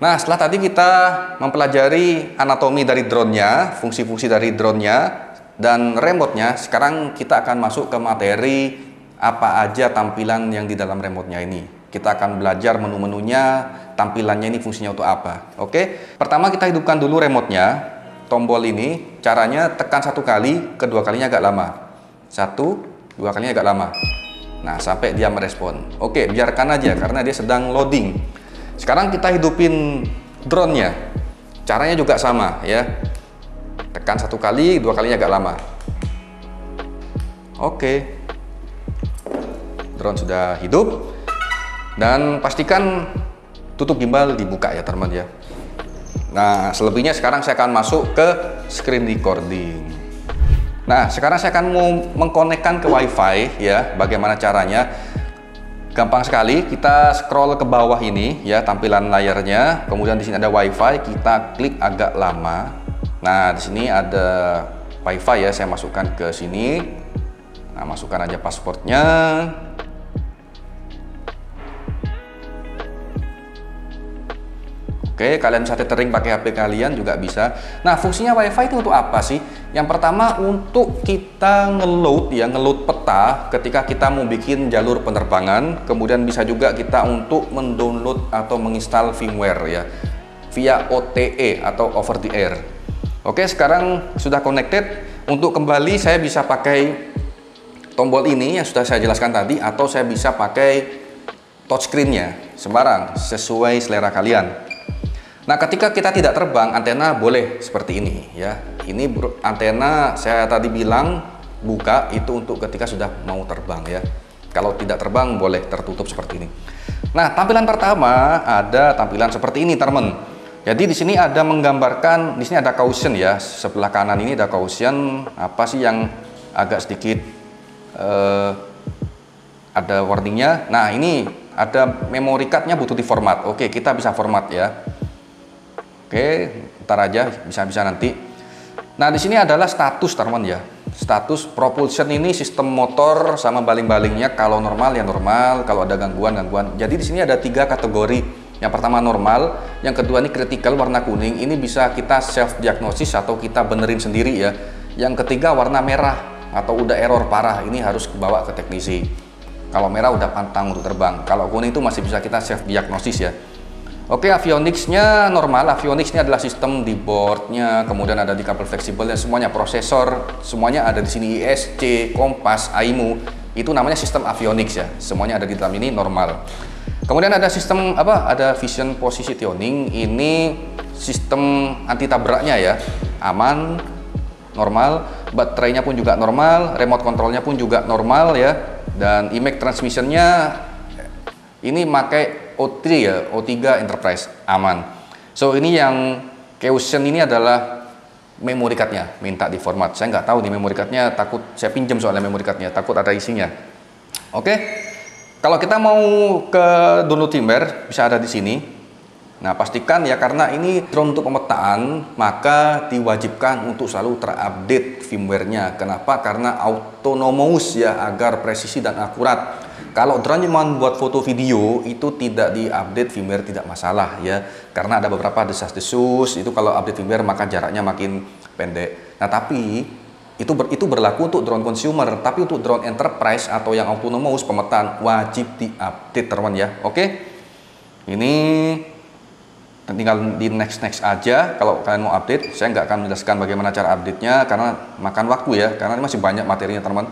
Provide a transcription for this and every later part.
Nah, setelah tadi kita mempelajari anatomi dari drone-nya, fungsi-fungsi dari drone-nya, dan remote-nya, sekarang kita akan masuk ke materi apa aja tampilan yang di dalam remote-nya ini. Kita akan belajar menu-menunya, tampilannya ini fungsinya untuk apa. Oke, pertama kita hidupkan dulu remote-nya. Tombol ini, caranya tekan satu kali, kedua kalinya agak lama. Satu, dua kalinya agak lama. Nah, sampai dia merespon. Oke, biarkan aja karena dia sedang loading. Sekarang kita hidupin drone-nya. Caranya juga sama ya. Tekan satu kali, dua kalinya agak lama. Oke. Drone sudah hidup. Dan pastikan tutup gimbal dibuka ya teman ya. Nah, selebihnya sekarang saya akan masuk ke screen recording. Nah, sekarang saya akan mau mengkonekkan ke WiFi ya. Bagaimana caranya? Gampang sekali, kita scroll ke bawah ini ya, tampilan layarnya. Kemudian di sini ada WiFi, kita klik agak lama. Nah, di sini ada WiFi ya, saya masukkan ke sini. Nah, masukkan aja passwordnya. Oke, kalian bisa tethering pakai HP kalian juga bisa. Nah, fungsinya WiFi itu untuk apa sih? Yang pertama untuk kita ngeload ya, ngeload peta ketika kita mau bikin jalur penerbangan. Kemudian bisa juga kita untuk mendownload atau menginstal firmware ya, via OTA atau over the air. Oke, sekarang sudah connected. Untuk kembali saya bisa pakai tombol ini yang sudah saya jelaskan tadi, atau saya bisa pakai touchscreen-nya, sembarang sesuai selera kalian. Nah, ketika kita tidak terbang, antena boleh seperti ini ya. Ini antena saya tadi bilang buka itu untuk ketika sudah mau terbang ya. Kalau tidak terbang boleh tertutup seperti ini. Nah, tampilan pertama ada tampilan seperti ini, teman. Jadi di sini ada menggambarkan, di sini ada caution ya. Sebelah kanan ini ada caution, apa sih yang agak sedikit ada warningnya. Nah, ini ada memory card-nya butuh di format. Oke, kita bisa format ya. Oke, ntar aja, bisa-bisa nanti. Nah, di sini adalah status teman ya. Status propulsion ini sistem motor sama baling-balingnya. Kalau normal ya normal, kalau ada gangguan. Jadi di sini ada 3 kategori. Yang pertama normal, yang kedua ini critical warna kuning. Ini bisa kita self diagnosis atau kita benerin sendiri ya. Yang ketiga warna merah atau udah error parah. Ini harus bawa ke teknisi. Kalau merah udah pantang untuk terbang. Kalau kuning itu masih bisa kita self diagnosis ya. Oke, avionics-nya normal. Avionics ini adalah sistem di boardnya, kemudian ada di kabel fleksibel dan semuanya, prosesor, semuanya ada di sini. ISC, Kompas, AIMU, itu namanya sistem avionics ya. Semuanya ada di dalam ini normal. Kemudian ada sistem apa? Ada vision positioning. Ini sistem anti tabraknya ya, aman, normal. Baterainya pun juga normal, remote controlnya pun juga normal ya. Dan image transmissionnya ini pakai O3 ya, O3 Enterprise, aman. So ini yang caution ini adalah memory card-nya, minta di format. Saya nggak tahu nih memory card-nya, takut saya pinjam soalnya memory card-nya, takut ada isinya. Oke, kalau kita mau ke download firmware bisa ada di sini. Nah, pastikan ya, karena ini drone untuk pemetaan, maka diwajibkan untuk selalu terupdate firmware-nya. Kenapa? Karena autonomous ya, agar presisi dan akurat. Kalau drone cuma buat foto video itu tidak diupdate firmware tidak masalah ya, karena ada beberapa desas-desus itu kalau update firmware maka jaraknya makin pendek. Nah, tapi itu berlaku untuk drone consumer, tapi untuk drone enterprise atau yang autonomous pemetaan wajib diupdate teman ya. Oke, ini tinggal di next aja kalau kalian mau update. Saya nggak akan menjelaskan bagaimana cara update-nya karena makan waktu ya, karena ini masih banyak materinya teman.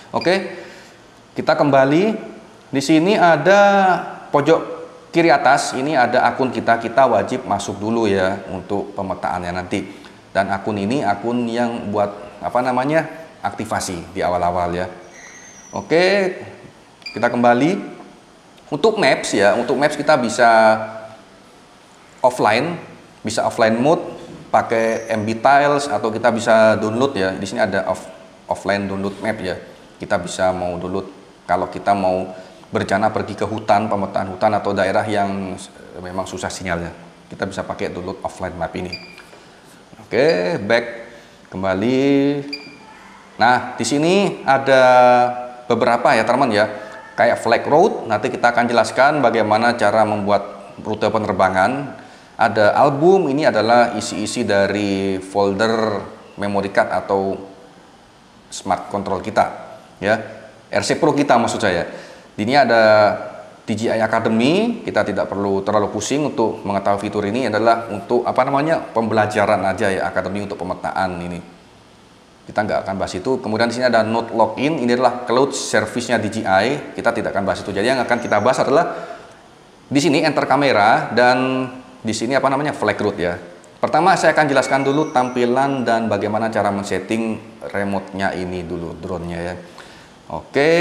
Oke, kita kembali. Di sini ada pojok kiri atas, ini ada akun kita wajib masuk dulu ya untuk pemetaannya nanti. Dan akun ini akun yang buat apa namanya, aktivasi di awal-awal ya. Oke, kita kembali. Untuk maps ya, untuk maps kita bisa offline mode pakai MB Tiles, atau kita bisa download ya. Di sini ada offline download map ya. Kita bisa mau download kalau kita mau berencana pergi ke hutan, pemetaan hutan atau daerah yang memang susah sinyalnya. Kita bisa pakai download offline map ini. Oke, back kembali. Nah, di sini ada beberapa ya teman ya, kayak flag route. Nanti kita akan jelaskan bagaimana cara membuat rute penerbangan. Ada album, ini adalah isi-isi dari folder memory card atau smart control kita, ya, RC Pro kita maksud saya. Ini ada DJI Academy, kita tidak perlu terlalu pusing untuk mengetahui fitur ini, adalah untuk apa namanya, pembelajaran aja ya, Academy untuk pemetaan ini. Kita nggak akan bahas itu. Kemudian di sini ada Note Login, ini adalah cloud service-nya DJI. Kita tidak akan bahas itu. Jadi yang akan kita bahas adalah di sini enter kamera dan di sini apa namanya, flight route ya. Pertama saya akan jelaskan dulu tampilan dan bagaimana cara men-setting remote-nya ini dulu, drone-nya ya. Oke.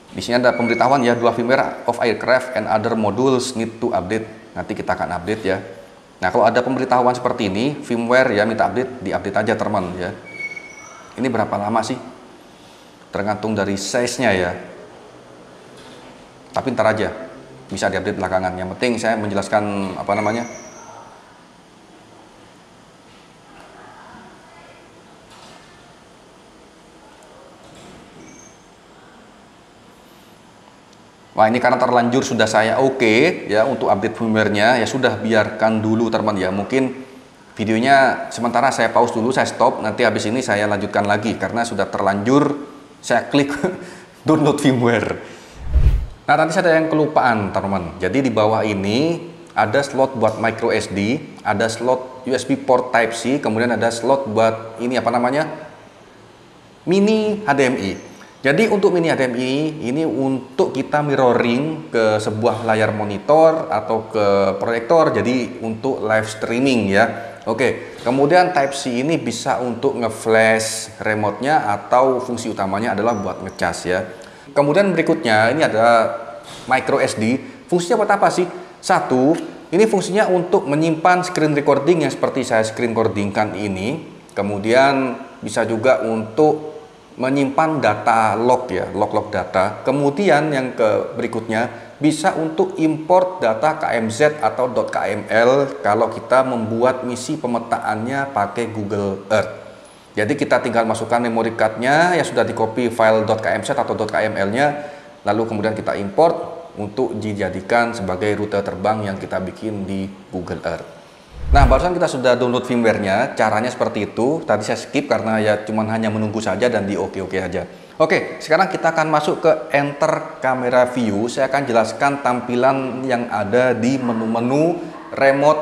Di sini ada pemberitahuan ya, dua firmware of aircraft and other modules need to update. Nanti kita akan update ya. Nah, kalau ada pemberitahuan seperti ini, firmware ya minta update, diupdate aja teman ya. Ini berapa lama sih? Tergantung dari size-nya ya. Tapi ntar aja, bisa diupdate belakangan. Yang penting saya menjelaskan apa namanya, wah ini karena terlanjur sudah saya oke ya untuk update firmware-nya, ya sudah biarkan dulu teman ya. Mungkin videonya sementara saya pause dulu, saya stop, nanti habis ini saya lanjutkan lagi karena sudah terlanjur saya klik download firmware. Nah tadi saya ada yang kelupaan teman. Jadi di bawah ini ada slot buat micro SD, ada slot USB port Type C, kemudian ada slot buat ini apa namanya, mini HDMI. Jadi untuk mini HDMI ini untuk kita mirroring ke sebuah layar monitor atau ke proyektor, jadi untuk live streaming ya. Oke, kemudian Type C ini bisa untuk nge-flash remote-nya atau fungsi utamanya adalah buat ngecas ya. Kemudian berikutnya ini ada micro SD. Fungsinya buat apa sih? Satu, ini fungsinya untuk menyimpan screen recording yang seperti saya screen recordingkan ini. Kemudian bisa juga untuk menyimpan data log ya, log data. Kemudian yang berikutnya bisa untuk import data KMZ atau .kml kalau kita membuat misi pemetaannya pakai Google Earth. Jadi kita tinggal masukkan memory card-nya yang sudah di copy file .kmz atau .kml-nya, lalu kemudian kita import untuk dijadikan sebagai rute terbang yang kita bikin di Google Earth. Nah, barusan kita sudah download firmware-nya, caranya seperti itu. Tadi saya skip karena ya cuman hanya menunggu saja dan di oke-oke aja. Oke, sekarang kita akan masuk ke enter camera view. Saya akan jelaskan tampilan yang ada di menu-menu remote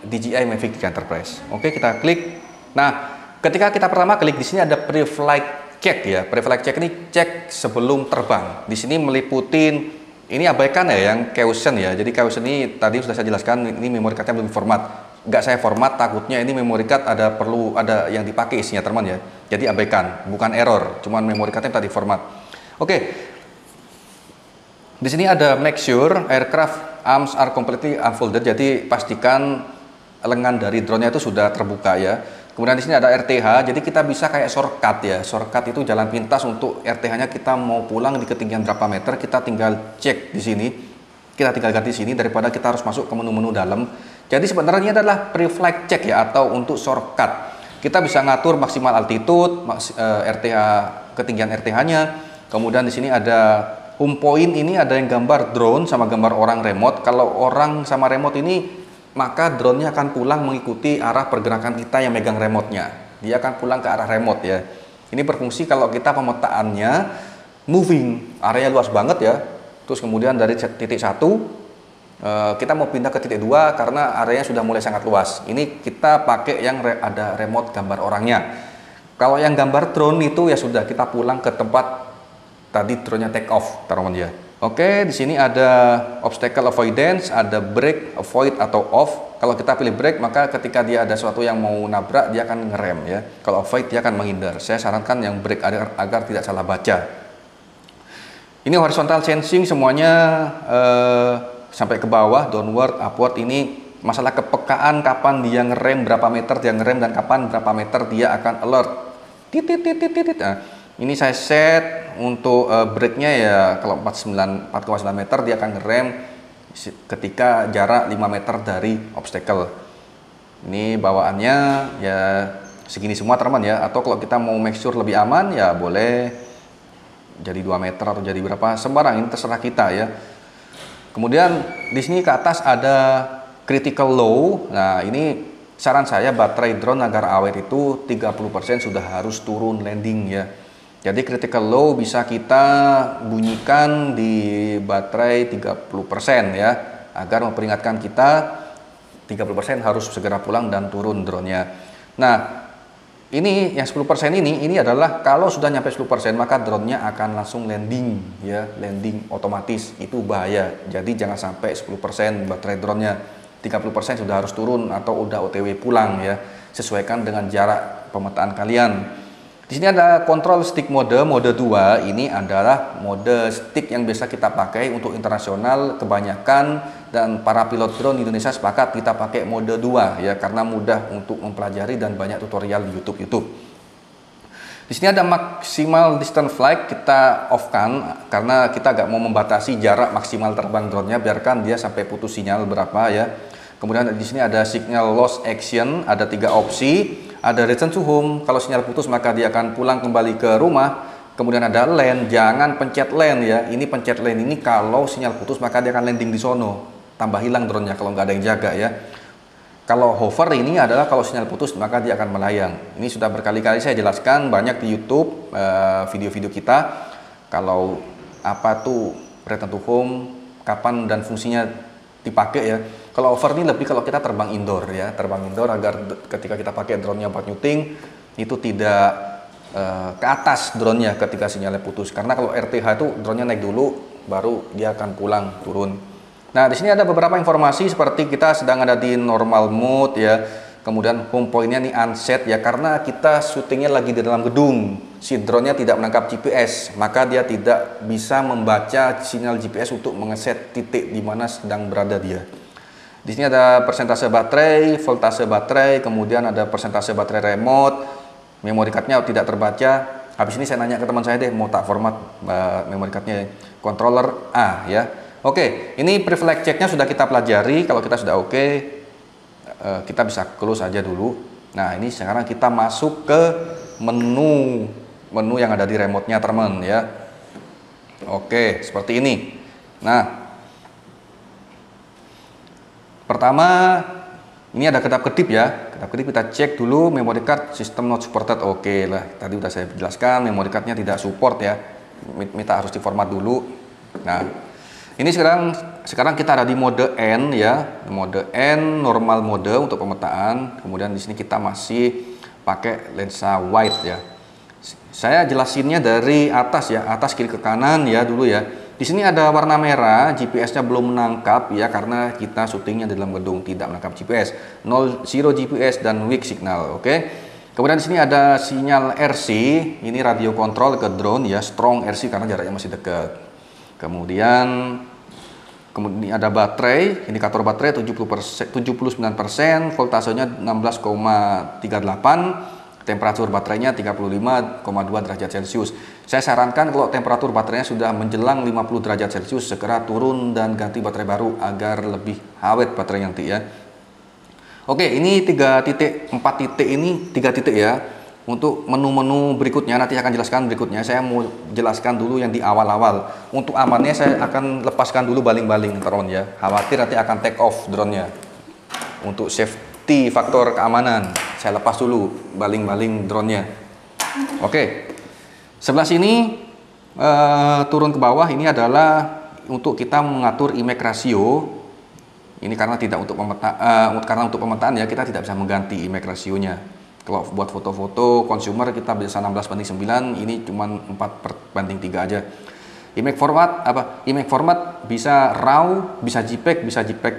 DJI Mavic 3 Enterprise. Oke, kita klik. Nah, ketika kita pertama klik di sini ada pre-flight check ya. Pre-flight check ini cek sebelum terbang. Di sini meliputin, ini abaikan ya yang caution ya. Jadi caution ini tadi sudah saya jelaskan, ini memory card-nya belum format. Nggak saya format, takutnya ini memory card perlu ada yang dipakai isinya teman ya. Jadi abaikan, bukan error, cuman memory card-nya tadi format. Oke. Di sini ada make sure aircraft arms are completely unfolded. Jadi pastikan lengan dari drone-nya itu sudah terbuka ya. Kemudian di sini ada RTH, jadi kita bisa kayak shortcut ya. Shortcut itu jalan pintas untuk RTH-nya, kita mau pulang di ketinggian berapa meter, kita tinggal cek di sini. Kita tinggal ganti sini daripada kita harus masuk ke menu-menu dalam. Jadi sebenarnya adalah pre-flight check ya, atau untuk shortcut. Kita bisa ngatur maksimal altitude, RTH, ketinggian RTH-nya. Kemudian di sini ada home point, ini ada yang gambar drone sama gambar orang remote. Kalau orang sama remote ini, maka drone-nya akan pulang mengikuti arah pergerakan kita yang megang remote-nya. Dia akan pulang ke arah remote ya. Ini berfungsi kalau kita pemetaannya moving, area luas banget ya. Terus kemudian dari titik 1 kita mau pindah ke titik 2 karena areanya sudah mulai sangat luas. Ini kita pakai yang ada remote gambar orangnya. Kalau yang gambar drone itu ya sudah, kita pulang ke tempat tadi drone-nya take off, teman ya. Oke, di sini ada obstacle avoidance, ada brake, avoid atau off. Kalau kita pilih brake, maka ketika dia ada sesuatu yang mau nabrak, dia akan ngerem ya. Kalau avoid, dia akan menghindar. Saya sarankan yang brake agar tidak salah baca. Ini horizontal sensing semuanya sampai ke bawah, downward, upward. Ini masalah kepekaan, kapan dia ngerem, berapa meter dia ngerem, dan kapan berapa meter dia akan alert. Titit. Nah, ini saya set untuk brake-nya ya, kalau 4,9 meter dia akan ngerem ketika jarak 5 meter dari obstacle. Ini bawaannya ya segini semua teman ya. Atau kalau kita mau make sure lebih aman ya boleh jadi 2 meter atau jadi berapa, sembarang, ini terserah kita ya. Kemudian di sini ke atas ada critical low. Nah, ini saran saya baterai drone agar awet itu 30% sudah harus turun landing ya. Jadi critical low bisa kita bunyikan di baterai 30% ya, agar memperingatkan kita 30% harus segera pulang dan turun drone-nya. Nah, ini yang 10% ini adalah kalau sudah nyampe 10% maka drone-nya akan langsung landing ya, landing otomatis. Itu bahaya. Jadi jangan sampai 10% baterai drone-nya, 30% sudah harus turun atau udah OTW pulang ya. Sesuaikan dengan jarak pemetaan kalian. Di sini ada control stick mode 2. Ini adalah mode stick yang biasa kita pakai untuk internasional kebanyakan, dan para pilot drone di Indonesia sepakat kita pakai mode 2 ya, karena mudah untuk mempelajari dan banyak tutorial di YouTube. Di sini ada maximal distance flight, kita off kan karena kita agak mau membatasi jarak maksimal terbang drone-nya, biarkan dia sampai putus sinyal berapa ya. Kemudian di sini ada signal loss action, ada 3 opsi. Ada return to home, kalau sinyal putus maka dia akan pulang kembali ke rumah. Kemudian ada land, jangan pencet land ya. Ini pencet land ini kalau sinyal putus maka dia akan landing di sono. Tambah hilang drone-nya kalau nggak ada yang jaga ya. Kalau hover ini adalah kalau sinyal putus maka dia akan melayang. Ini sudah berkali-kali saya jelaskan banyak di YouTube video-video kita. Kalau apa tuh return to home, kapan dan fungsinya dipakai ya. Kalau hover ini lebih kalau kita terbang indoor ya, terbang indoor agar ketika kita pakai drone-nya buat nyuting itu tidak ke atas drone-nya ketika sinyalnya putus. Karena kalau RTH itu drone-nya naik dulu baru dia akan pulang turun. Nah, di sini ada beberapa informasi seperti kita sedang ada di normal mode ya. Kemudian home point-nya nih unset ya, karena kita syutingnya lagi di dalam gedung. Si drone-nya tidak menangkap GPS, maka dia tidak bisa membaca sinyal GPS untuk mengeset titik di mana sedang berada dia. Di sini ada persentase baterai, voltase baterai, kemudian ada persentase baterai remote, memory cardnya tidak terbaca. Habis ini saya nanya ke teman saya deh, mau tak format memory cardnya, controller A ya. Oke, ini pre-flight check-nya sudah kita pelajari. Kalau kita sudah oke, kita bisa close aja dulu. Nah, ini sekarang kita masuk ke menu yang ada di remote-nya teman ya. Oke, seperti ini. Nah, pertama, ini ada kedap-kedip ya. Kedap-kedip kita cek dulu memory card system not supported. Oke lah, tadi udah saya jelaskan memory cardnya tidak support ya. Minta harus diformat dulu. Nah, ini sekarang kita ada di mode N ya. Mode N normal mode untuk pemetaan. Kemudian di sini kita masih pakai lensa wide ya. Saya jelasinnya dari atas ya, atas kiri ke kanan ya dulu ya. Di sini ada warna merah, GPS-nya belum menangkap ya, karena kita syutingnya di dalam gedung, tidak menangkap GPS. 0 GPS dan weak signal, oke. Kemudian di sini ada sinyal RC, ini radio kontrol ke drone ya, strong RC karena jaraknya masih dekat. Kemudian ada baterai, indikator baterai 79%, voltasenya 16,38. Temperatur baterainya 35,2 derajat Celcius. Saya sarankan kalau temperatur baterainya sudah menjelang 50 derajat Celcius, segera turun dan ganti baterai baru agar lebih awet baterai nanti ya. Oke, ini 3 titik, 4 titik ini 3 titik ya. Untuk menu-menu berikutnya nanti akan jelaskan berikutnya. Saya mau jelaskan dulu yang di awal-awal. Untuk amannya saya akan lepaskan dulu baling-baling drone ya. Khawatir nanti akan take off drone-nya. Untuk safety faktor keamanan, saya lepas dulu baling-baling drone-nya. Oke, sebelah sini turun ke bawah ini adalah untuk kita mengatur image ratio. Ini karena tidak untuk untuk pemetaan ya, kita tidak bisa mengganti image rasionya. Kalau buat foto-foto consumer kita bisa 16:9, ini cuma 4:3 aja. Image format Image format bisa RAW, bisa JPEG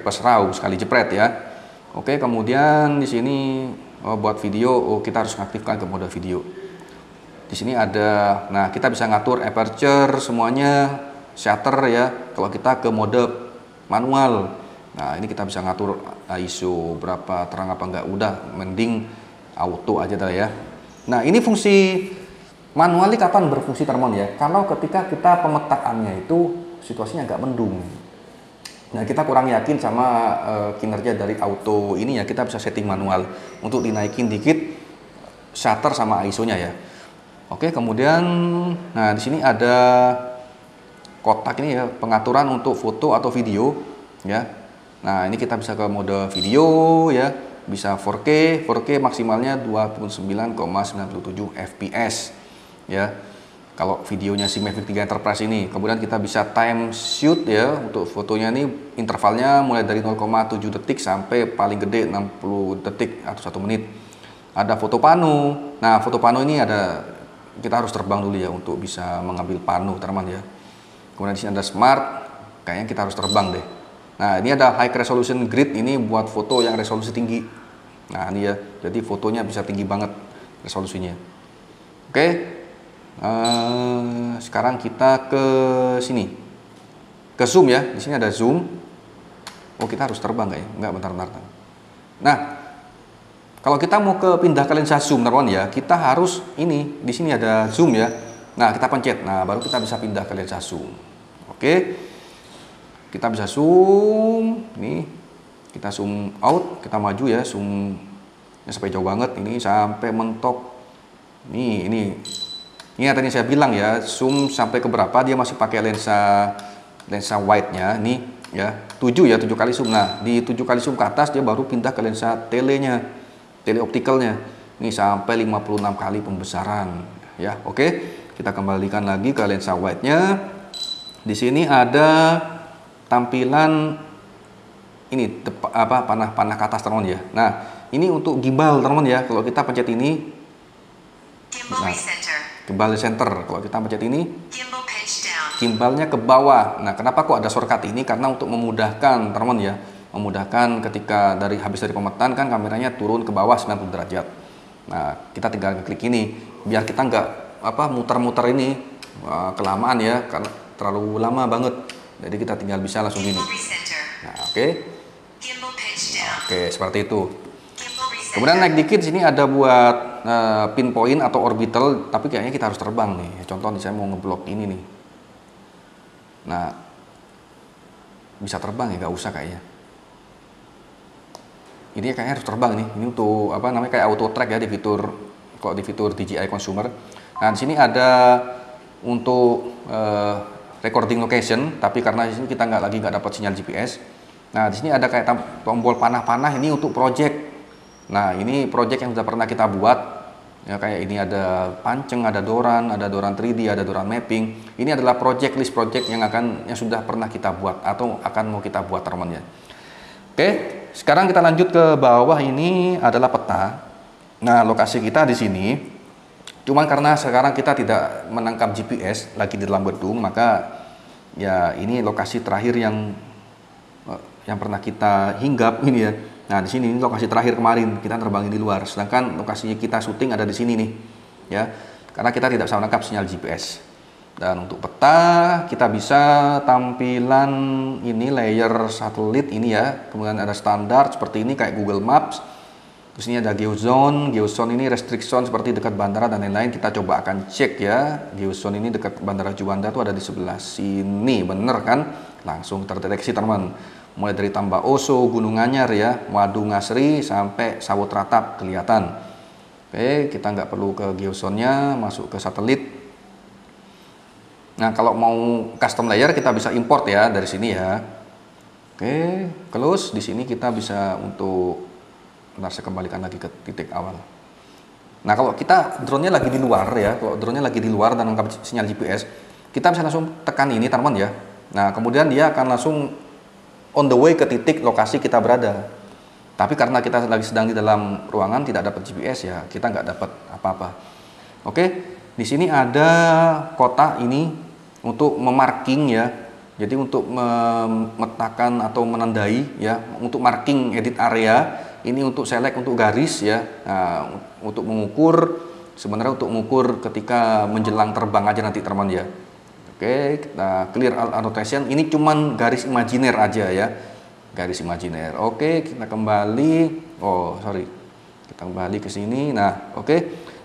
plus RAW sekali jepret ya. Oke, kemudian di sini buat video, kita harus mengaktifkan ke mode video. Di sini ada, nah kita bisa ngatur aperture semuanya, shutter ya. Kalau kita ke mode manual, nah ini kita bisa ngatur ISO berapa, terang apa enggak, udah mending auto aja dah ya. Nah ini fungsi manual ini kapan berfungsi teman ya? Kalau ketika kita pemetaannya itu situasinya agak mendung. Nah kita kurang yakin sama kinerja dari auto ini ya, kita bisa setting manual untuk dinaikin dikit shutter sama ISO-nya ya. Oke, kemudian nah di sini ada kotak ini ya, pengaturan untuk foto atau video ya. Nah, ini kita bisa ke mode video ya, bisa 4K, 4K maksimalnya 29,97 fps ya. Kalau videonya si Mavic 3 Enterprise ini, kemudian kita bisa time shoot ya, untuk fotonya ini intervalnya mulai dari 0,7 detik sampai paling gede 60 detik atau 1 menit. Ada foto pano. Nah, foto pano ini ada, kita harus terbang dulu ya untuk bisa mengambil pano, teman-teman ya. Kemudian di sini ada smart, kayaknya kita harus terbang deh. Nah, ini ada high resolution grid, ini buat foto yang resolusi tinggi. Nah, ini ya, jadi fotonya bisa tinggi banget resolusinya. Oke. Sekarang kita ke sini, ke zoom ya. Di sini ada zoom. Oh, kita harus terbang nggak ya? Nggak, bentar. Nah, kalau kita mau ke pindah ke lensa zoom, teman-teman ya, kita harus ini. Di sini ada zoom ya. Nah, kita pencet. Nah, baru kita bisa pindah ke lensa zoom. Oke. Kita bisa zoom. Nih, kita zoom out. Kita maju ya, zoom sampai jauh banget. Ini sampai mentok. Ini tadi saya bilang ya, zoom sampai ke berapa dia masih pakai lensa wide-nya nih ya, 7 kali zoom. Nah, di 7 kali zoom ke atas dia baru pindah ke lensa teleoptikalnya. Ini sampai 56 kali pembesaran ya. Oke, kita kembalikan lagi ke lensa wide-nya. Di sini ada tampilan ini panah ke atas, teman-teman ya. Nah, ini untuk gimbal, teman-teman ya. Kalau kita pencet ini, nah, gimbal center. Kalau kita pencet ini, gimbalnya ke bawah. Nah, kenapa kok ada shortcut ini? Karena untuk memudahkan, teman-teman ya, memudahkan ketika habis dari pemetaan kan kameranya turun ke bawah 90 derajat. Nah, kita tinggal klik ini, biar kita nggak muter-muter ini kelamaan ya, karena terlalu lama banget. Jadi kita tinggal bisa langsung gini. Nah, oke, seperti itu. Kemudian naik dikit, sini ada buat pinpoint atau orbital, tapi kayaknya kita harus terbang nih. Contoh nih, saya mau ngeblok ini nih. Nah, bisa terbang ya, nggak usah kayaknya. Ini kayaknya harus terbang nih. Ini untuk kayak auto track ya di fitur, kalau di fitur DJI Consumer. Nah, di sini ada untuk recording location, tapi karena di sini kita nggak dapat sinyal GPS. Nah, di sini ada kayak tombol panah-panah, ini untuk project. Nah, ini project yang sudah pernah kita buat ya, kayak ini ada panceng, ada doran 3D, ada doran mapping. Ini adalah list project yang sudah pernah kita buat atau akan mau kita buat, teman-teman ya. Oke, sekarang kita lanjut ke bawah. Ini adalah peta. Nah, lokasi kita di sini. Cuman karena sekarang kita tidak menangkap GPS lagi di dalam gedung, maka ya ini lokasi terakhir yang pernah kita hinggap ini ya. Nah, di sini ini lokasi terakhir kemarin kita terbangin di luar. Sedangkan lokasi kita syuting ada di sini nih, ya. Karena kita tidak bisa menangkap sinyal GPS. Dan untuk peta kita bisa tampilan ini layer satelit ini ya. Kemudian ada standar seperti ini kayak Google Maps. Terus ini ada geozone. Geozone ini restriction seperti dekat bandara dan lain-lain. Kita coba akan cek ya. Geozone ini dekat Bandara Juanda tuh ada di sebelah sini, bener kan? Langsung terdeteksi, teman. Mulai dari Tambak Oso, Gunung Anyar ya, Wadu Ngasri sampai Sawut Ratap kelihatan. Oke, kita nggak perlu ke geozone-nya, masuk ke satelit. Nah, kalau mau custom layer kita bisa import ya dari sini ya. Oke, close. Di sini kita bisa untuk, bentar saya kembalikan lagi ke titik awal. Nah, kalau kita drone-nya lagi di luar ya, kalau drone-nya lagi di luar dan menangkap sinyal GPS, kita bisa langsung tekan ini, teman-teman ya. Nah, kemudian dia akan langsung on the way ke titik lokasi kita berada. Tapi karena kita lagi sedang di dalam ruangan tidak dapat GPS ya, kita nggak dapat apa-apa. Oke, di sini ada kotak ini untuk memarking ya. Jadi untuk memetakan atau menandai ya, untuk marking edit area, ini untuk select untuk garis ya. Nah, untuk mengukur, sebenarnya untuk mengukur ketika menjelang terbang aja nanti, teman ya. Oke, kita clear annotation. Ini cuman garis imajiner aja ya, garis imajiner. Oke, kita kembali. Oh, sorry, kita kembali ke sini. Nah, oke.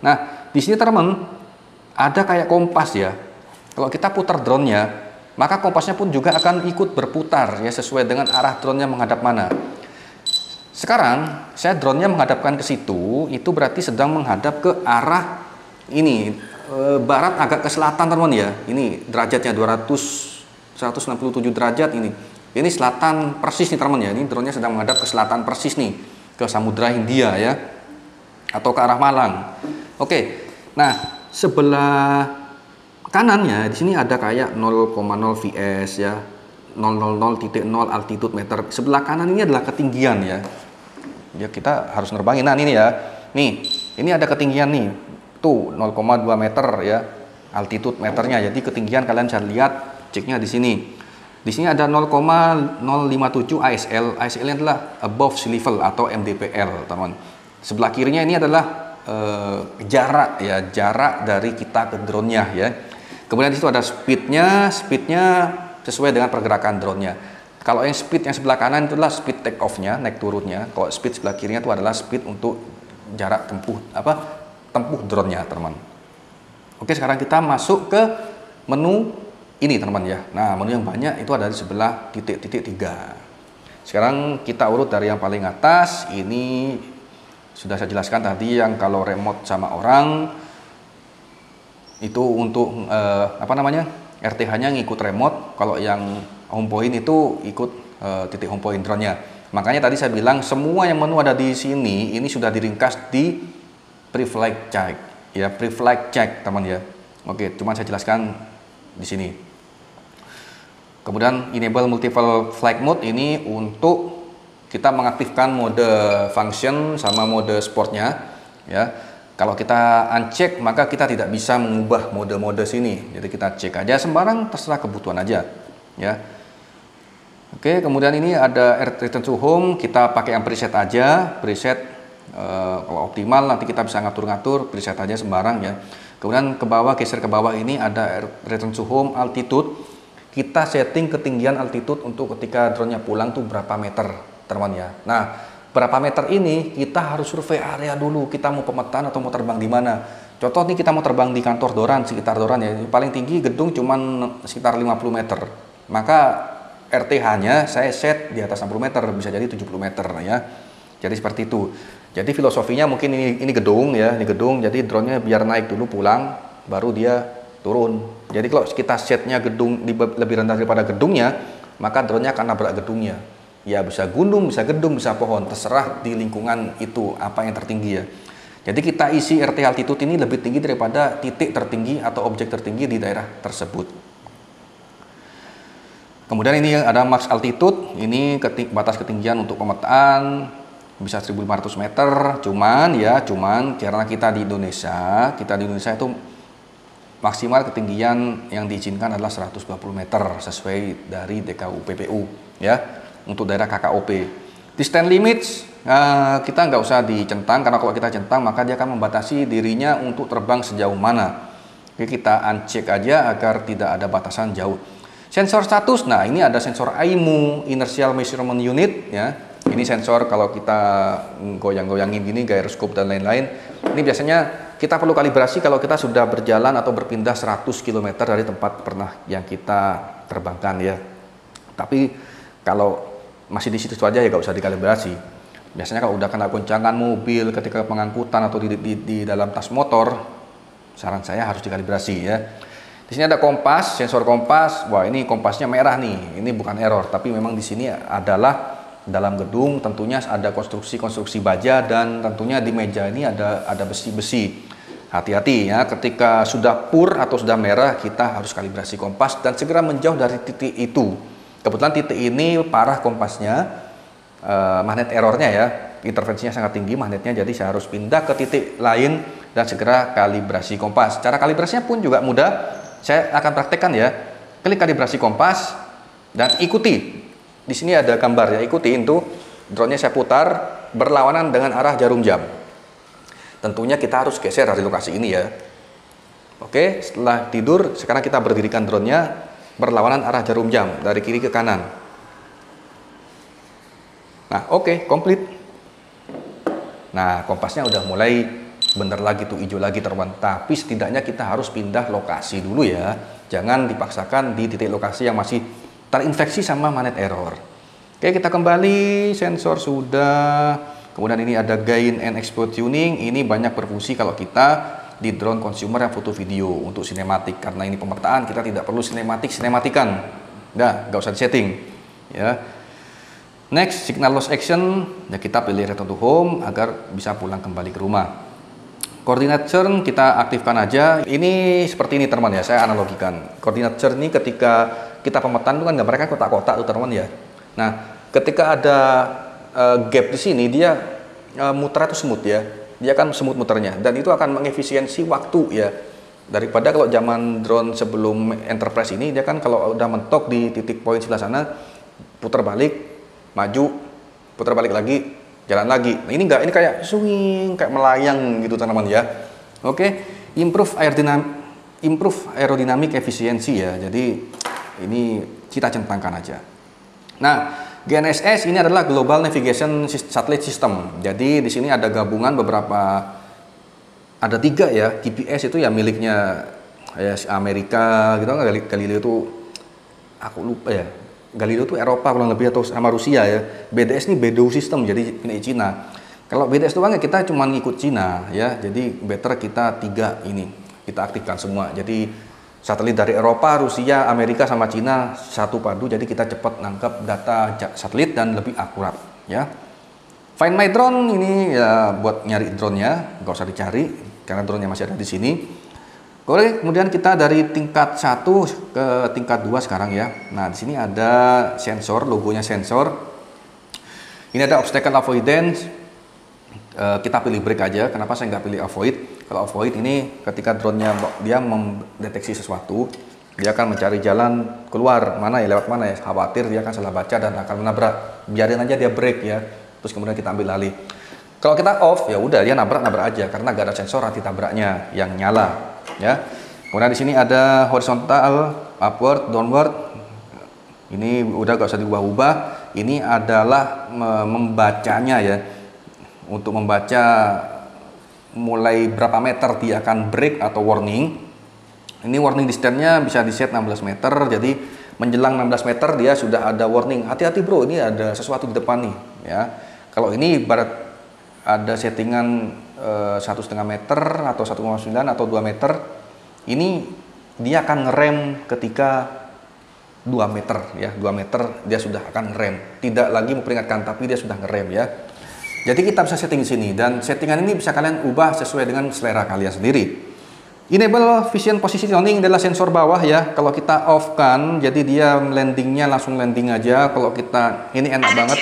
Nah, di sini teman ada kayak kompas ya. Kalau kita putar drone-nya, maka kompasnya pun juga akan ikut berputar ya, sesuai dengan arah drone-nya menghadap mana. Sekarang saya drone-nya menghadapkan ke situ, itu berarti sedang menghadap ke arah ini, barat agak ke selatan, teman ya. Ini derajatnya 167 derajat ini. Ini selatan persis nih teman ya. Ini drone-nya sedang menghadap ke selatan persis nih, ke Samudra Hindia ya, atau ke arah Malang. Oke. Nah, sebelah kanannya di sini ada kayak 0,0 vs ya. 000.0 altitude meter. Sebelah kanan ini adalah ketinggian ya. Ya kita harus nerbangin. Nah, ini ya. Nih, ini ada ketinggian nih. Tuh 0,2 meter ya. Altitude meternya. Jadi ketinggian kalian bisa lihat ceknya di sini. Di sini ada 0,057 ASL. ASL ini adalah above sea level atau MDPL, teman. Sebelah kirinya ini adalah jarak ya, jarak dari kita ke drone-nya ya. Kemudian di situ ada speednya sesuai dengan pergerakan drone-nya. Kalau yang speed yang sebelah kanan itu adalah speed take off-nya, naik turunnya. Kalau speed sebelah kirinya itu adalah speed untuk jarak tempuh drone-nya, teman. Oke, sekarang kita masuk ke menu ini teman-teman ya. Nah, menu yang banyak itu ada di sebelah titik-titik 3. Sekarang kita urut dari yang paling atas. Ini sudah saya jelaskan tadi, yang kalau remote sama orang itu untuk RTH-nya ngikut remote. Kalau yang home point itu ikut titik home point drone-nya. Makanya tadi saya bilang semua yang menu ada di sini ini sudah diringkas di pre-flight check ya, pre-flight check teman ya. Oke, cuma saya jelaskan di sini. Kemudian enable multiple flight mode ini untuk kita mengaktifkan mode function sama mode sportnya ya. Kalau kita uncheck maka kita tidak bisa mengubah mode-mode sini. Jadi kita cek aja sembarang, terserah kebutuhan aja ya. Oke, kemudian ini ada return to home, kita pakai yang preset aja, preset kalau optimal nanti kita bisa ngatur-ngatur, preset aja sembarang ya. Kemudian ke bawah, geser ke bawah ini ada return to home altitude. Kita setting ketinggian altitude untuk ketika drone-nya pulang tuh berapa meter, teman ya. Nah, berapa meter ini kita harus survei area dulu. Kita mau pemetaan atau mau terbang di mana. Contoh nih kita mau terbang di kantor Doran, sekitar Doran ya. Paling tinggi gedung cuman sekitar 50 meter. Maka RTH-nya saya set di atas 60 meter, bisa jadi 70 meter ya. Jadi seperti itu. Jadi filosofinya mungkin ini gedung ya, ini gedung. Jadi drone-nya biar naik dulu pulang, baru dia turun. Jadi kalau kita setnya gedung lebih rendah daripada gedungnya, maka drone-nya akan nabrak gedungnya. Ya bisa gunung, bisa gedung, bisa pohon, terserah di lingkungan itu apa yang tertinggi ya. Jadi kita isi RT altitude ini lebih tinggi daripada titik tertinggi atau objek tertinggi di daerah tersebut. Kemudian ini ada max altitude, ini batas ketinggian untuk pemetaan bisa 1.500 meter. Cuman karena kita di Indonesia itu maksimal ketinggian yang diizinkan adalah 120 meter sesuai dari DKU PPU ya, untuk daerah KKOP. Distance limits kita nggak usah dicentang, karena kalau kita centang maka dia akan membatasi dirinya untuk terbang sejauh mana. Oke, kita uncheck aja agar tidak ada batasan jauh. Sensor status, nah ini ada sensor IMU, Inertial Measurement Unit ya. Ini sensor kalau kita goyang-goyangin gini, gyroscope dan lain-lain. Ini biasanya kita perlu kalibrasi kalau kita sudah berjalan atau berpindah 100 km dari tempat pernah yang kita terbangkan ya. Tapi kalau masih di situ aja ya nggak usah dikalibrasi. Biasanya kalau udah kena goncangan mobil ketika pengangkutan atau di dalam tas motor, saran saya harus dikalibrasi ya. Di sini ada kompas, sensor kompas. Wah, ini kompasnya merah nih. Ini bukan error, tapi memang di sini adalah dalam gedung, tentunya ada konstruksi baja, dan tentunya di meja ini ada besi-besi. Hati-hati ya, ketika sudah pur atau sudah merah kita harus kalibrasi kompas dan segera menjauh dari titik itu. Kebetulan titik ini parah kompasnya, magnet errornya ya, intervensinya sangat tinggi magnetnya, jadi saya harus pindah ke titik lain dan segera kalibrasi kompas. Cara kalibrasinya pun juga mudah, saya akan praktekkan ya. Klik kalibrasi kompas dan ikuti. Di sini ada gambar ya, ikuti itu. Drone-nya saya putar berlawanan dengan arah jarum jam. Tentunya kita harus geser dari lokasi ini ya. Oke, setelah tidur, sekarang kita berdirikan drone-nya berlawanan arah jarum jam dari kiri ke kanan. Nah, oke, komplit. Nah, kompasnya udah mulai bener lagi tuh, hijau lagi teman. Tapi setidaknya kita harus pindah lokasi dulu ya. Jangan dipaksakan di titik lokasi yang masih terinfeksi sama magnet error. Oke, kita kembali, sensor sudah. Kemudian ini ada gain and export tuning. Ini banyak berfungsi kalau kita di drone consumer yang foto video untuk sinematik. Karena ini pemetaan, kita tidak perlu sinematikan. Nah, nggak usah disetting. ya. Next, signal loss action, ya kita pilih return to home agar bisa pulang kembali ke rumah. Coordinate churn kita aktifkan aja. Ini seperti ini teman ya, saya analogikan. Coordinate churn ini ketika kita pemetaan itu kan gambarnya kotak-kotak tuh teman ya. Nah, ketika ada gap di sini dia muter itu smooth ya. Dia kan smooth muternya dan itu akan mengefisiensi waktu ya. Daripada kalau zaman drone sebelum Enterprise ini dia kan kalau udah mentok di titik poin sebelah sana putar balik, maju, putar balik lagi, jalan lagi. Nah, ini enggak, ini kayak swing, kayak melayang gitu teman-teman ya. Oke, improve aerodynamic efisiensi ya. Jadi ini kita centangkan aja. Nah, GNSS ini adalah Global Navigation Satellite System. Jadi di sini ada gabungan beberapa, ada 3 ya. GPS itu ya miliknya ya Amerika gitu kan. Galileo itu aku lupa ya. Galileo itu Eropa kurang lebih atau sama Rusia ya. BDS ini Beidou System jadi milik Cina. Kalau BDS doang ya kita cuma ngikut Cina ya. Jadi better kita 3 ini kita aktifkan semua. Jadi satelit dari Eropa, Rusia, Amerika sama Cina satu padu. Jadi kita cepat nangkep data satelit dan lebih akurat ya. Find My Drone ini ya buat nyari drone-nya, nggak usah dicari karena drone-nya masih ada di sini. Oke, kemudian kita dari tingkat 1 ke tingkat 2 sekarang ya. Nah, di sini ada sensor, logonya sensor. Ini ada obstacle avoidance. Kita pilih brake aja. Kenapa saya nggak pilih avoid? Kalau avoid ini ketika drone-nya dia mendeteksi sesuatu, dia akan mencari jalan keluar mana ya, lewat mana ya. Khawatir dia akan salah baca dan akan menabrak. Biarin aja dia brake ya. Terus kemudian kita ambil alih. Kalau kita off ya udah dia nabrak aja karena nggak ada sensor anti tabraknya yang nyala. Ya, kemudian di sini ada horizontal, upward, downward. Ini udah gak usah diubah-ubah. Ini adalah membacanya ya. Untuk membaca mulai berapa meter dia akan brake atau warning. Ini warning distance-nya bisa di set 16 meter. Jadi menjelang 16 meter dia sudah ada warning. Hati-hati bro, ini ada sesuatu di depan nih. Ya, kalau ini barat ada settingan 1,5 meter atau 1,9 atau 2 meter, ini dia akan ngerem ketika 2 meter ya, 2 meter dia sudah akan ngerem, tidak lagi memperingatkan tapi dia sudah ngerem ya. Jadi kita bisa setting di sini dan settingan ini bisa kalian ubah sesuai dengan selera kalian sendiri. Enable Vision Positioning adalah sensor bawah ya. Kalau kita off kan, jadi dia landingnya langsung landing aja. Kalau kita ini enak banget.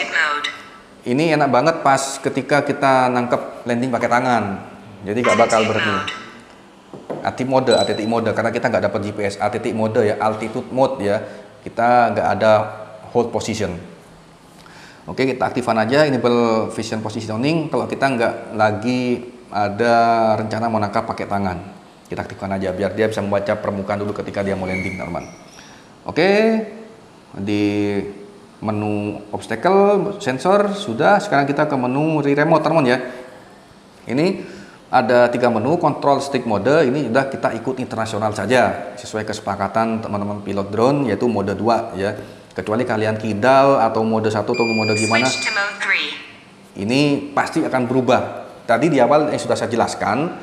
Ini enak banget pas ketika kita nangkep landing pakai tangan. Jadi nggak bakal berhenti. ATT mode karena kita nggak dapat GPS. ATT mode ya, altitude mode ya. Kita nggak ada hold position. Oke, kita aktifkan aja enable vision positioning. Kalau kita nggak lagi ada rencana mau nangkap pakai tangan, kita aktifkan aja biar dia bisa membaca permukaan dulu ketika dia mau landing, teman. Oke, di menu obstacle sensor sudah. Sekarang kita ke menu remote teman ya. Ini ada 3 menu. Control stick mode ini sudah kita ikut internasional saja sesuai kesepakatan teman-teman pilot drone, yaitu mode 2 ya. Kecuali kalian kidal atau mode 1 atau mode gimana, ini pasti akan berubah. Tadi di awal yang sudah saya jelaskan,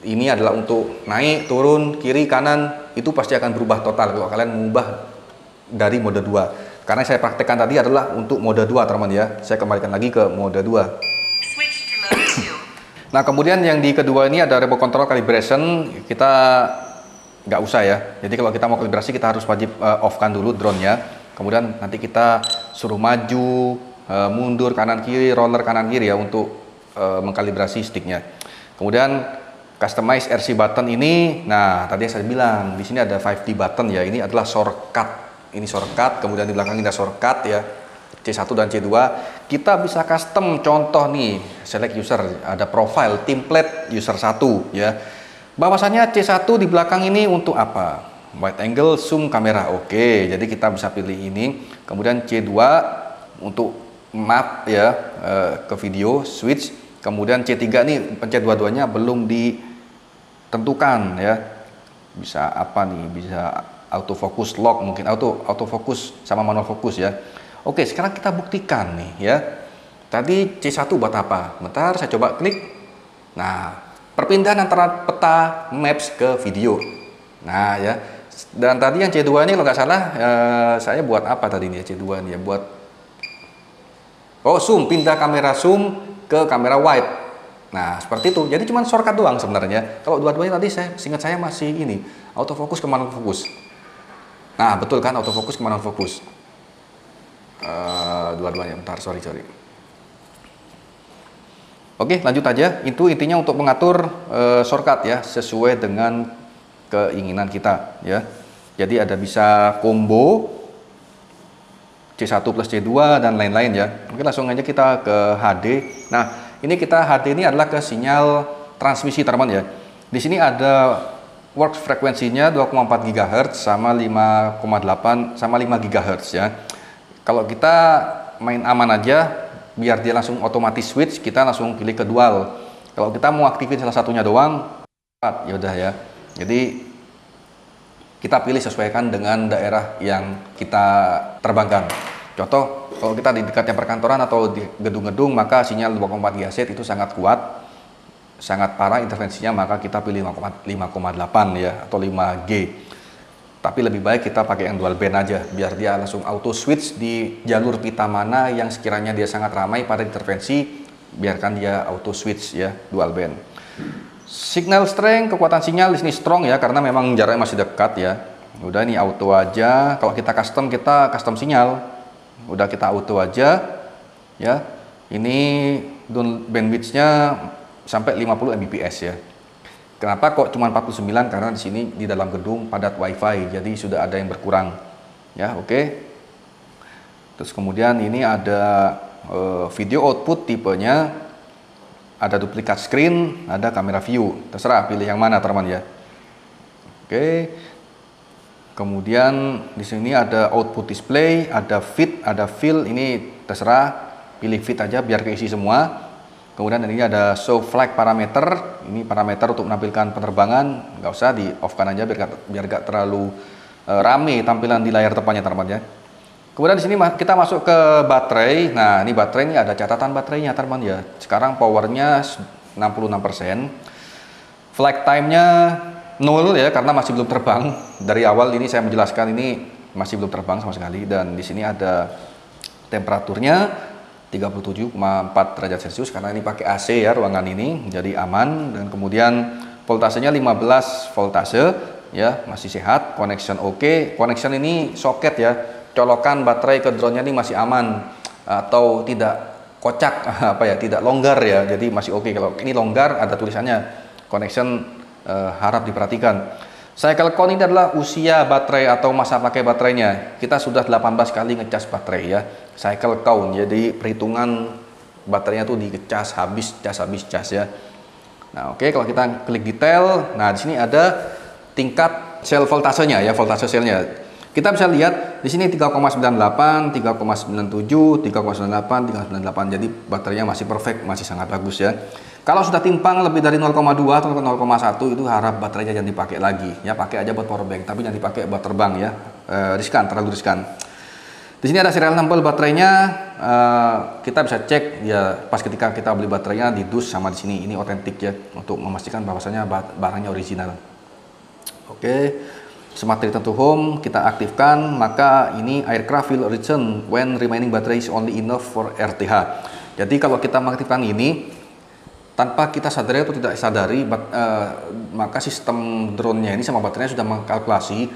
ini adalah untuk naik, turun, kiri, kanan, itu pasti akan berubah total kalau kalian mengubah dari mode 2. Karena saya praktekkan tadi adalah untuk mode 2 teman ya. Saya kembalikan lagi ke mode 2. Nah, kemudian yang di kedua ini ada remote control calibration. Kita nggak usah ya. Jadi kalau kita mau kalibrasi kita harus wajib off-kan dulu drone-nya. Kemudian nanti kita suruh maju, mundur, kanan kiri, roller kanan kiri ya untuk mengkalibrasi sticknya. Kemudian customize RC button ini. Nah, tadi yang saya bilang di sini ada 5D button ya. Ini adalah shortcut. Ini shortcut, kemudian di belakang ada shortcut ya, C1 dan C2. Kita bisa custom, contoh nih, select user, ada profile, template user 1 ya. Bahwasanya C1 di belakang ini untuk apa? Wide angle, zoom kamera, oke. Jadi kita bisa pilih ini. Kemudian C2 untuk map ya, ke video, switch. Kemudian C3 nih, pencet dua-duanya belum ditentukan ya. Bisa apa nih, bisa autofocus lock, mungkin autofocus sama manual fokus ya. Oke, sekarang kita buktikan nih ya. Tadi C1 buat apa? Bentar, saya coba klik. Nah, perpindahan antara peta maps ke video. Nah ya, Dan tadi yang C2 ini kalau nggak salah saya buat apa tadi nih C2 ini ya, buat zoom, pindah kamera zoom ke kamera wide. Nah seperti itu, jadi cuma shortcut doang sebenarnya. Kalau dua-duanya tadi seingat saya masih ini autofocus ke manual fokus. Nah betul kan, autofocus ke manual fokus. Dua-duanya, bentar, sorry. Oke, lanjut aja. Itu intinya untuk mengatur shortcut ya, sesuai dengan keinginan kita ya. Jadi ada bisa combo C1 plus C2 dan lain-lain ya. Oke, langsung aja kita ke HD. Nah, ini kita HD ini adalah ke sinyal transmisi teman ya. Di sini ada works frekuensinya 2,4 GHz sama 5,8 sama 5 GHz ya. Kalau kita main aman aja, biar dia langsung otomatis switch, kita langsung pilih ke dual. Kalau kita mau aktifin salah satunya doang, ya udah ya. Jadi kita pilih sesuaikan dengan daerah yang kita terbangkan. Contoh, kalau kita di dekatnya perkantoran atau di gedung-gedung, maka sinyal 2,4 GHz itu sangat kuat, sangat parah intervensinya, maka kita pilih 5,8 ya atau 5G. Tapi lebih baik kita pakai yang dual band aja, biar dia langsung auto switch di jalur pita mana yang sekiranya dia sangat ramai pada intervensi, biarkan dia auto switch ya, dual band. Signal strength, kekuatan sinyal di sini strong ya, karena memang jaraknya masih dekat ya. Udah ini auto aja. Kalau kita custom sinyal, udah kita auto aja ya. Ini bandwidth-nya sampai 50 Mbps ya. Kenapa kok cuma 49? Karena di sini di dalam gedung padat WiFi, jadi sudah ada yang berkurang ya. Oke. Terus kemudian ini ada video output tipenya, ada duplikat screen, ada kamera view, terserah pilih yang mana teman ya. Oke. Kemudian di sini ada output display, ada fit, ada fill, ini terserah pilih fit aja biar keisi semua. Kemudian ini ada show flag parameter, ini parameter untuk menampilkan penerbangan, nggak usah di off kan aja biar gak terlalu rame tampilan di layar depannya teman ya. Kemudian di sini kita masuk ke baterai. Nah, ini baterai ini ada catatan baterainya teman ya. Sekarang powernya 66%. Flight time-nya 0 ya, karena masih belum terbang. Dari awal ini saya menjelaskan ini masih belum terbang sama sekali. Dan di sini ada temperaturnya 37,4 derajat Celcius karena ini pakai AC ya ruangan ini, jadi aman. Dan kemudian voltasenya 15 voltase ya, masih sehat. Connection oke. Connection ini soket ya. Colokan baterai ke drone-nya ini masih aman atau tidak kocak tidak longgar ya, jadi masih oke. Kalau ini longgar ada tulisannya connection, harap diperhatikan. Cycle count ini adalah usia baterai atau masa pakai baterainya. Kita sudah 18 kali ngecas baterai ya, cycle count, jadi perhitungan baterainya tuh dicas habis cas ya. Nah oke, kalau kita klik detail, nah di sini ada tingkat sel voltasenya ya, voltase selnya. Kita bisa lihat di sini 3,98, 3,97, 3,98, 3,98. Jadi baterainya masih perfect, masih sangat bagus ya. Kalau sudah timpang lebih dari 0,2 atau 0,1 itu harap baterainya jangan dipakai lagi. Ya pakai aja buat power bank, tapi jangan dipakai buat terbang ya. Riskan, terlalu riskan. Di sini ada serial number baterainya. Kita bisa cek ya pas ketika kita beli baterainya di dus sama di sini. Ini otentik ya untuk memastikan bahwasanya barangnya original. Oke. Smart return to home kita aktifkan, maka ini aircraft will return when remaining battery is only enough for RTH. Jadi kalau kita mengaktifkan ini tanpa kita sadari atau tidak sadari, maka sistem drone-nya ini sama baterainya sudah mengkalkulasi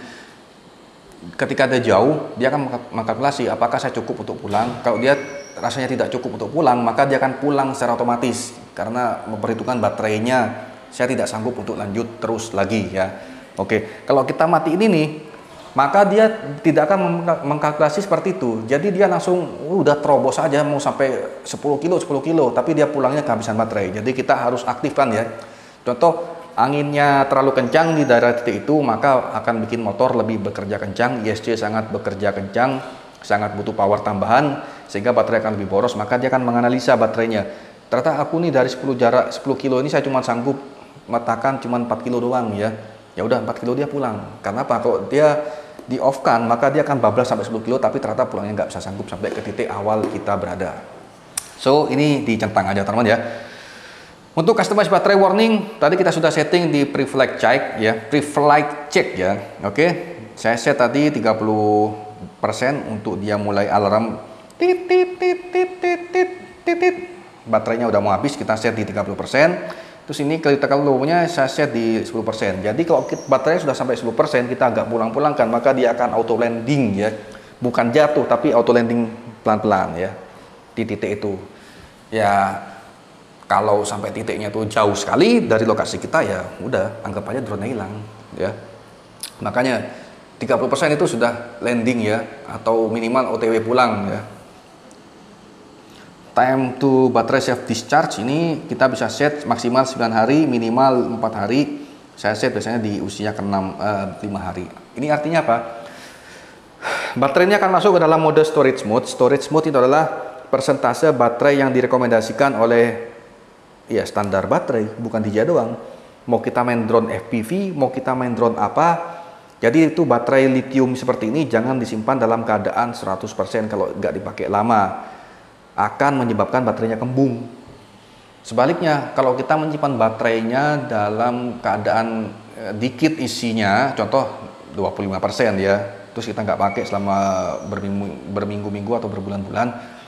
ketika dia jauh, dia akan mengkalkulasi apakah saya cukup untuk pulang. Kalau dia rasanya tidak cukup untuk pulang, maka dia akan pulang secara otomatis karena memperhitungkan baterainya saya tidak sanggup untuk lanjut terus lagi ya. Oke, kalau kita matiin ini, maka dia tidak akan mengkalkulasi seperti itu. Jadi dia langsung udah terobos aja mau sampai 10 kilo, tapi dia pulangnya kehabisan baterai. Jadi kita harus aktifkan ya. Contoh, anginnya terlalu kencang di daerah titik itu, maka akan bikin motor lebih bekerja kencang. ISC sangat bekerja kencang, sangat butuh power tambahan, sehingga baterai akan lebih boros. Maka dia akan menganalisa baterainya. Ternyata aku nih dari 10 kilo ini saya cuma sanggup meletakkan cuma 4 kilo doang ya. Ya udah 4 kilo dia pulang. Karena apa? Kalau dia di off kan, maka dia akan bablas sampai 10 kilo, tapi ternyata pulangnya nggak bisa sanggup sampai ke titik awal kita berada. So ini dicentang aja teman ya. Untuk customize baterai warning, tadi kita sudah setting di pre-flight check ya, pre-flight check ya. Oke. saya set tadi 30% untuk dia mulai alarm tit tit tit tit tit tit tit tit. Baterainya udah mau habis, kita set di 30%. Terus ini critical low-nya saya set di 10%. Jadi kalau baterainya sudah sampai 10%, kita agak pulang-pulangkan, maka dia akan auto landing ya. Bukan jatuh, tapi auto landing pelan-pelan ya. Di titik itu. Ya, kalau sampai titiknya itu jauh sekali dari lokasi kita, ya udah, anggap aja drone-nya hilang ya. Makanya 30% itu sudah landing ya, atau minimal OTW pulang ya. Time to baterai self discharge ini kita bisa set maksimal 9 hari, minimal 4 hari. Saya set biasanya di usia ke 5 hari. Ini artinya apa? Baterainya akan masuk ke dalam mode storage mode. Storage mode itu adalah persentase baterai yang direkomendasikan oleh ya standar baterai, bukan Dija doang. Mau kita main drone FPV, mau kita main drone apa. Jadi itu baterai lithium seperti ini jangan disimpan dalam keadaan 100% kalau nggak dipakai lama. Akan menyebabkan baterainya kembung. Sebaliknya, kalau kita menyimpan baterainya dalam keadaan dikit isinya, contoh 25% ya, terus kita nggak pakai selama berminggu-minggu atau berbulan-bulan,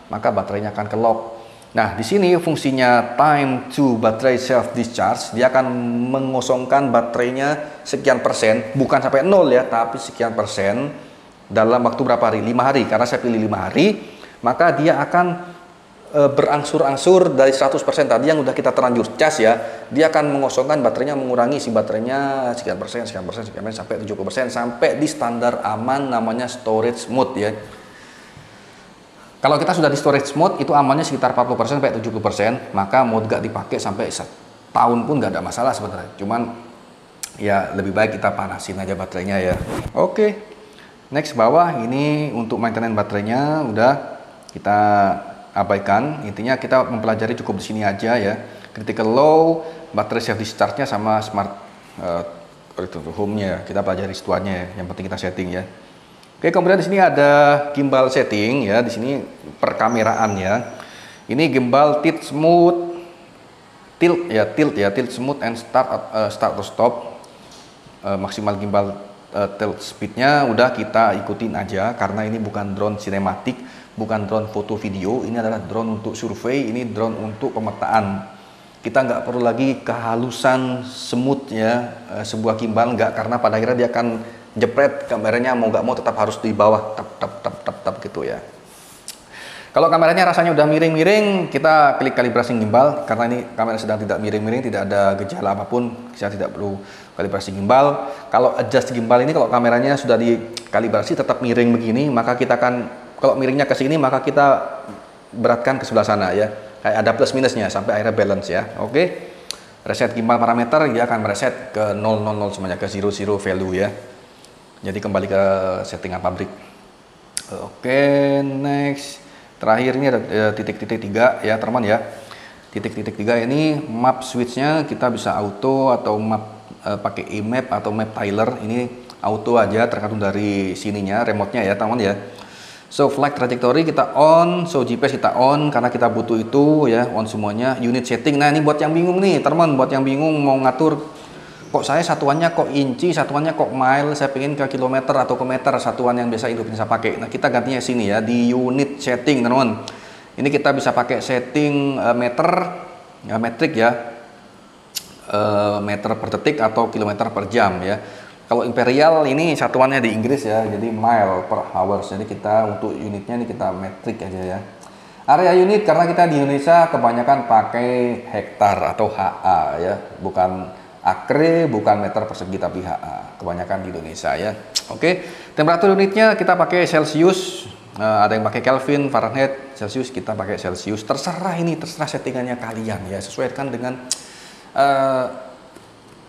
maka baterainya akan kelop. Nah, di sini fungsinya time to battery self discharge, dia akan mengosongkan baterainya sekian persen, bukan sampai 0 ya, tapi sekian persen dalam waktu berapa hari? 5 hari, karena saya pilih 5 hari, maka dia akan berangsur-angsur dari 100% tadi yang udah kita terlanjur cas ya, dia akan mengosongkan baterainya, mengurangi isi baterainya sekian persen sampai 70%, sampai di standar aman namanya storage mode ya. Kalau kita sudah di storage mode itu amannya sekitar 40% sampai 70%, maka mode gak dipakai sampai setahun pun gak ada masalah sebenarnya. Cuman ya lebih baik kita panasin aja baterainya ya. Oke. Next bawah ini untuk maintenance baterainya udah kita abaikan. Intinya kita mempelajari cukup di sini aja ya. Critical low, baterai self discharge-nya sama smart home-nya. Kita pelajari situannya ya. Yang penting kita setting ya. Oke, kemudian di sini ada gimbal setting ya. Di sini perkameraan ya. Ini gimbal tilt smooth, tilt smooth and start to stop. Maksimal gimbal tilt speednya udah kita ikutin aja karena ini bukan drone sinematik, bukan drone foto video, ini adalah drone untuk survei, ini drone untuk pemetaan. Kita nggak perlu lagi kehalusan semut ya sebuah gimbal, nggak, karena pada akhirnya dia akan jepret kameranya mau nggak mau tetap harus di bawah tap gitu ya. Kalau kameranya rasanya udah miring-miring, kita klik kalibrasi gimbal. Karena ini kamera sedang tidak miring-miring, tidak ada gejala apapun, kita tidak perlu kalibrasi gimbal. Kalau adjust gimbal ini, kalau kameranya sudah dikalibrasi tetap miring begini, maka kita akan, kalau miringnya ke sini, maka kita beratkan ke sebelah sana ya. Kayak ada plus minusnya sampai akhirnya balance ya. Oke. Reset gimbal parameter, dia akan mereset ke 000 semuanya, ke 00 value ya. Jadi kembali ke settingan pabrik. Oke, next. Terakhir ini ada titik-titik 3 ya teman ya. Titik-titik 3 ini map switchnya kita bisa auto atau map pakai e-map atau map tiler. Ini auto aja tergantung dari sininya, remote-nya ya teman ya. So flight trajectory kita on, so GPS kita on karena kita butuh itu ya, on semuanya. Unit setting, nah ini buat yang bingung nih teman, buat yang bingung mau ngatur, kok saya satuannya kok inci, satuannya kok mile, saya pengen ke kilometer atau ke meter, satuan yang biasa Indonesia pakai. Nah kita gantinya sini ya, di unit setting teman-teman. Ini kita bisa pakai setting meter, ya metrik ya, meter per detik atau kilometer per jam ya. Kalau imperial ini satuannya di Inggris ya, jadi mile per hours. Jadi kita untuk unitnya ini kita metrik aja ya. Area unit karena kita di Indonesia kebanyakan pakai hektar atau HA ya, bukan akre, bukan meter persegi tapi HA, kebanyakan di Indonesia ya. Oke, temperatur unitnya kita pakai Celsius, ada yang pakai Kelvin, Fahrenheit, Celsius, kita pakai Celsius. Terserah ini, terserah settingannya kalian ya, sesuaikan dengan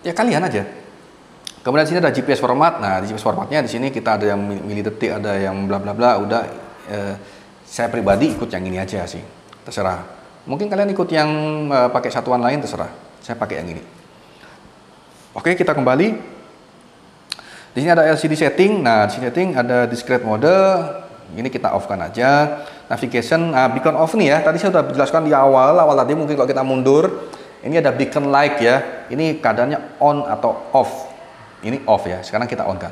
ya kalian aja. Kemudian di sini ada GPS format. Nah, di GPS formatnya di sini kita ada yang milidetik, ada yang bla bla bla. Udah, saya pribadi ikut yang ini aja sih, terserah. Mungkin kalian ikut yang pakai satuan lain, terserah. Saya pakai yang ini. Oke, kita kembali. Di sini ada LCD setting. Nah, di sini setting ada discrete mode. Ini kita off kan aja. Navigation, beacon off nih ya. Tadi saya sudah jelaskan di awal tadi. Mungkin kalau kita mundur, ini ada beacon light ya. Ini keadaannya on atau off. Ini off ya. Sekarang kita on kan.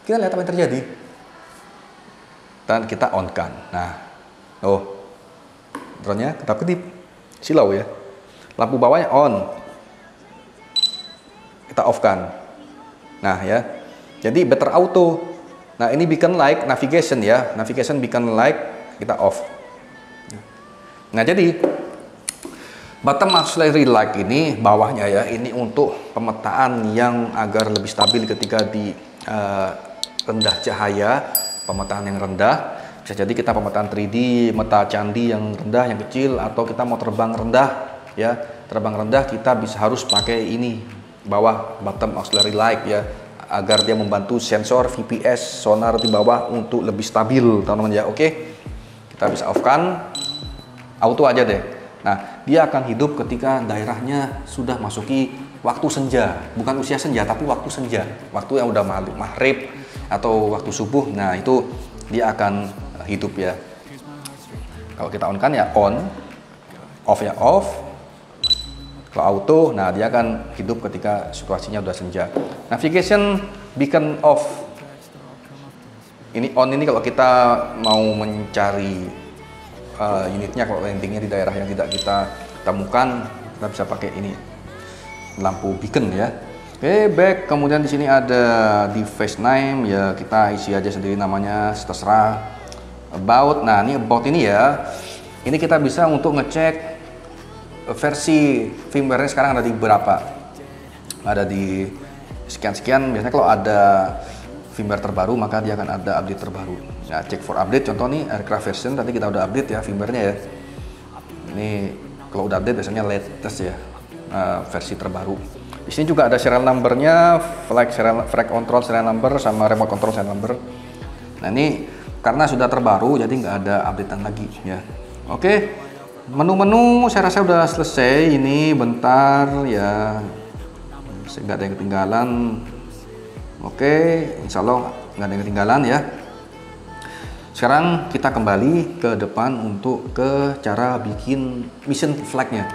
Kita lihat apa yang terjadi. Dan kita on kan. Nah, drone-nya kedap-kedip, silau ya. Lampu bawahnya on, kita off kan. Nah ya, jadi battery auto. Nah ini beacon light navigation ya, navigation beacon light kita off. Nah jadi bottom auxiliary light ini bawahnya ya, ini untuk pemetaan yang agar lebih stabil ketika di rendah cahaya, pemetaan yang rendah. Bisa jadi kita pemetaan 3D, meta candi yang rendah, yang kecil, atau kita mau terbang rendah ya. Terbang rendah kita harus pakai ini bawah bottom auxiliary light ya, agar dia membantu sensor VPS sonar di bawah untuk lebih stabil teman-teman ya. Oke, kita bisa off kan, auto aja deh. Nah dia akan hidup ketika daerahnya sudah masuki waktu senja, bukan usia senja tapi waktu senja, waktu yang udah maghrib atau waktu subuh. Nah itu dia akan hidup ya. Kalau kita on kan ya on, off ya off. Kalau auto, nah dia akan hidup ketika situasinya udah senja. Navigation beacon off. Ini on ini kalau kita mau mencari unitnya, kalau landingnya di daerah yang tidak kita temukan, kita bisa pakai ini lampu beacon ya. Oke, back. Kemudian di sini ada device name ya, kita isi aja sendiri namanya, terserah. About. Nah, ini about ini ya. Ini kita bisa untuk ngecek versi firmware sekarang ada di berapa. Ada di sekian-sekian. Biasanya kalau ada firmware terbaru maka dia akan ada update terbaru. Nah, cek for update. Contoh nih aircraft version tadi kita udah update ya firmware-nya ya. Ini kalau udah update biasanya latest ya, versi terbaru. Di sini juga ada serial number-nya, flight control serial number sama remote control serial number. Nah ini karena sudah terbaru jadi nggak ada updatean lagi ya. Oke, menu-menu saya rasa udah selesai. Ini bentar ya, nggak ada yang ketinggalan. Oke, insya Allah nggak ada yang ketinggalan ya. Sekarang kita kembali ke depan untuk ke cara bikin mission flag-nya.